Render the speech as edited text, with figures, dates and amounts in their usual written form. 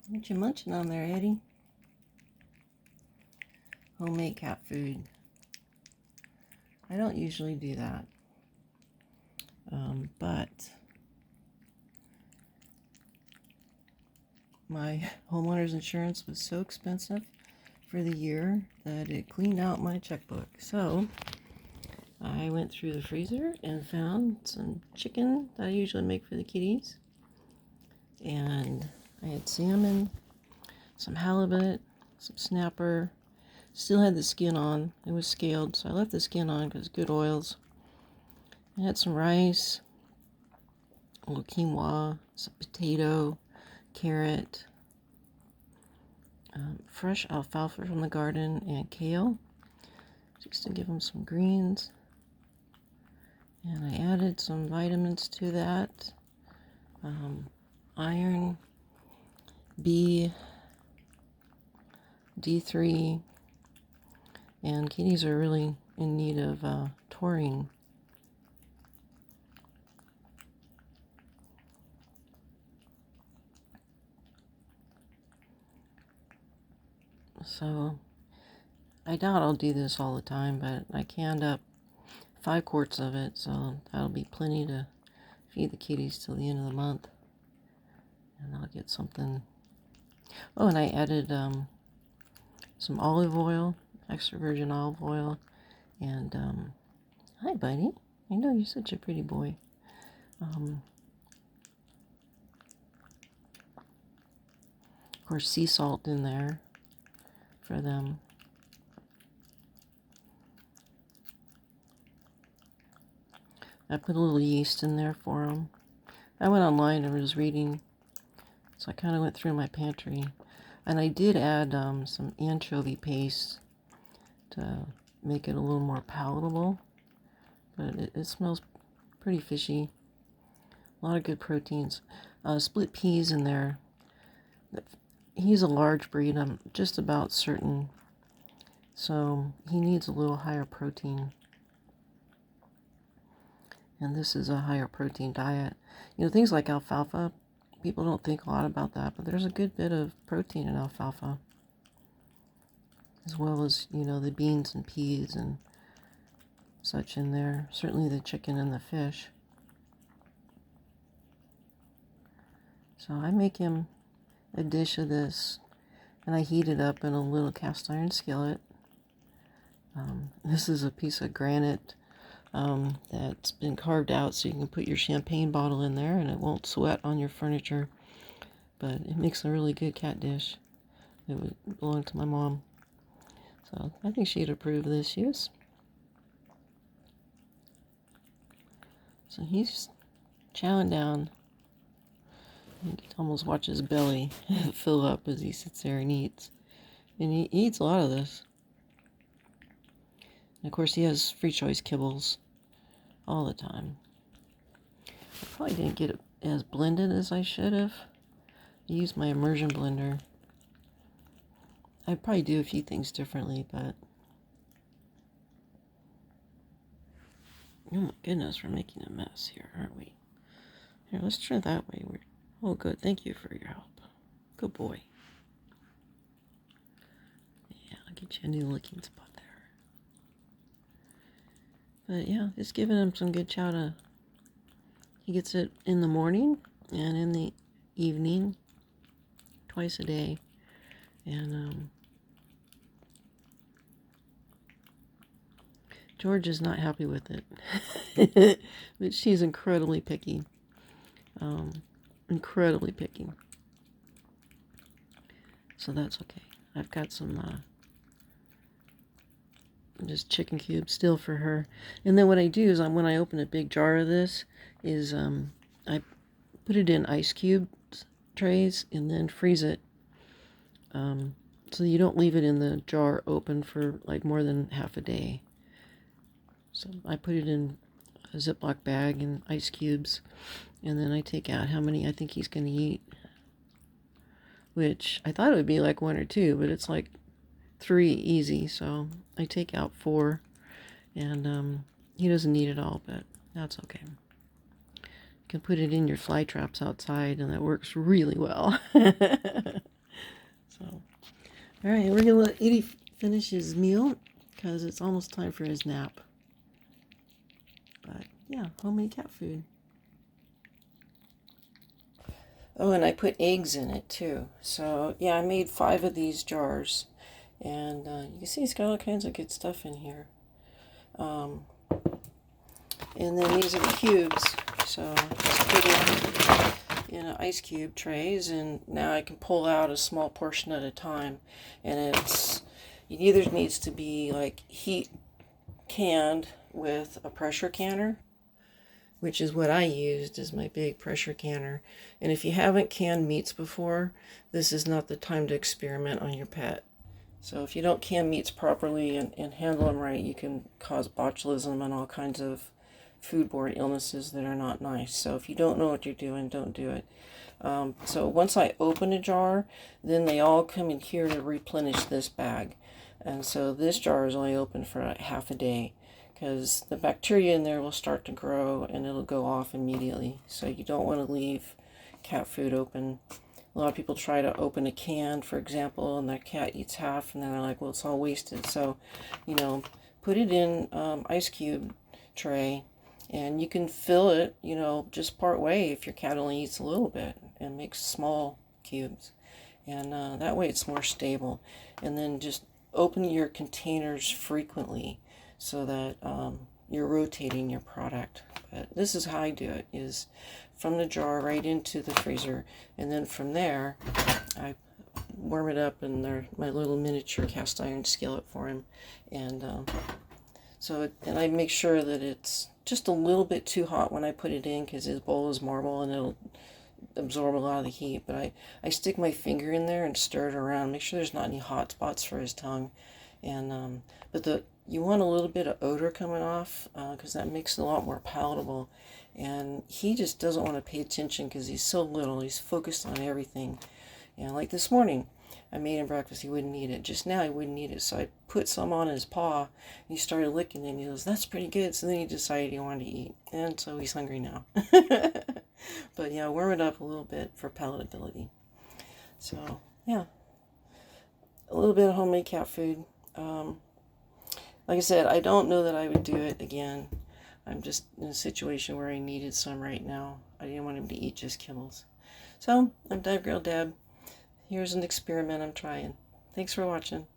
What you munching on there, Eddie? Homemade cat food. I don't usually do that. But my homeowner's insurance was so expensive for the year that it cleaned out my checkbook. So I went through the freezer and found some chicken that I usually make for the kitties. And I had salmon, some halibut, some snapper. Still had the skin on. It was scaled, so I left the skin on because good oils. I had some rice, a little quinoa, some potato, carrot, fresh alfalfa from the garden, and kale, just to give them some greens. And I added some vitamins to that. Iron, B, D3, and kitties are really in need of taurine. So I doubt I'll do this all the time, but I canned up 5 quarts of it, so that'll be plenty to feed the kitties till the end of the month. And I'll get something. Oh, and I added some olive oil, extra virgin olive oil, and hi, buddy. I know you're such a pretty boy. Of course, sea salt in there for them. I put a little yeast in there for them. I went online and was reading, so I kind of went through my pantry. And I did add some anchovy paste to make it a little more palatable. But it smells pretty fishy. A lot of good proteins. Split peas in there. He's a large breed, I'm just about certain. So he needs a little higher protein. And this is a higher protein diet. You know, things like alfalfa, people don't think a lot about that, but there's a good bit of protein in alfalfa. As well as, you know, the beans and peas and such in there. Certainly the chicken and the fish. So I make him a dish of this, and I heat it up in a little cast iron skillet. This is a piece of granite that's been carved out so you can put your champagne bottle in there and it won't sweat on your furniture. But it makes a really good cat dish. It would belong to my mom. So I think she'd approve of this use. So he's chowing down. You can almost watch his belly fill up as he sits there and eats. And he eats a lot of this. And of course he has free choice kibbles all the time. I probably didn't get it as blended as I should have. I used my immersion blender. I'd probably do a few things differently, but oh my goodness, we're making a mess here, aren't we? Here, let's try that way. Oh, good. Thank you for your help. Good boy. Yeah, I'll get you a new licking spot there. But yeah, just giving him some good chow. He gets it in the morning and in the evening, twice a day. And George is not happy with it, but she's incredibly picky. Incredibly picky. So that's okay. I've got some just chicken cubes still for her. And then what I do is when I open a big jar of this is I put it in ice cube trays and then freeze it. So you don't leave it in the jar open for like more than half a day. So I put it in a Ziploc bag and ice cubes, and then I take out how many I think he's going to eat, which I thought it would be like 1 or 2, but it's like 3 easy, so I take out 4, and he doesn't need it all, but that's okay. You can put it in your fly traps outside, and that works really well. So, all right, we're gonna let Eddy finish his meal because it's almost time for his nap. But yeah, homemade cat food. Oh, and I put eggs in it too. So yeah, I made 5 of these jars, and you can see it's got all kinds of good stuff in here. And then these are the cubes. So just put it in an ice cube trays, and now I can pull out a small portion at a time. And it either needs to be like heat canned with a pressure canner, which is what I used as my big pressure canner. And if you haven't canned meats before, this is not the time to experiment on your pet. So if you don't can meats properly and handle them right, you can cause botulism and all kinds of foodborne illnesses that are not nice. So if you don't know what you're doing, don't do it. So once I open a jar, then they all come in here to replenish this bag. And so this jar is only open for like half a day, because the bacteria in there will start to grow and it'll go off immediately. So you don't want to leave cat food open. A lot of people try to open a can, for example, and their cat eats half, and then they're like, well, it's all wasted. So, put it in ice cube tray, and you can fill it, just part way if your cat only eats a little bit, and make small cubes. And that way it's more stable. And then just open your containers frequently so that you're rotating your product. But this is how I do it, is from the jar right into the freezer, and then from there I warm it up in my little miniature cast iron skillet for him. And and I make sure that it's just a little bit too hot when I put it in, because his bowl is marble and it'll absorb a lot of the heat. But I stick my finger in there and stir it around, make sure there's not any hot spots for his tongue. And but you want a little bit of odor coming off, because that makes it a lot more palatable. And he just doesn't want to pay attention because he's so little. He's focused on everything. And like this morning, I made him breakfast. He wouldn't eat it. Just now he wouldn't eat it. So I put some on his paw, and he started licking it, and he goes, that's pretty good. So then he decided he wanted to eat. And so he's hungry now. But yeah, warm it up a little bit for palatability. So yeah, a little bit of homemade cat food. Like I said, I don't know that I would do it again. I'm just in a situation where I needed some right now. I didn't want him to eat just kibbles. So, I'm Deb Girl Deb. Here's an experiment I'm trying. Thanks for watching.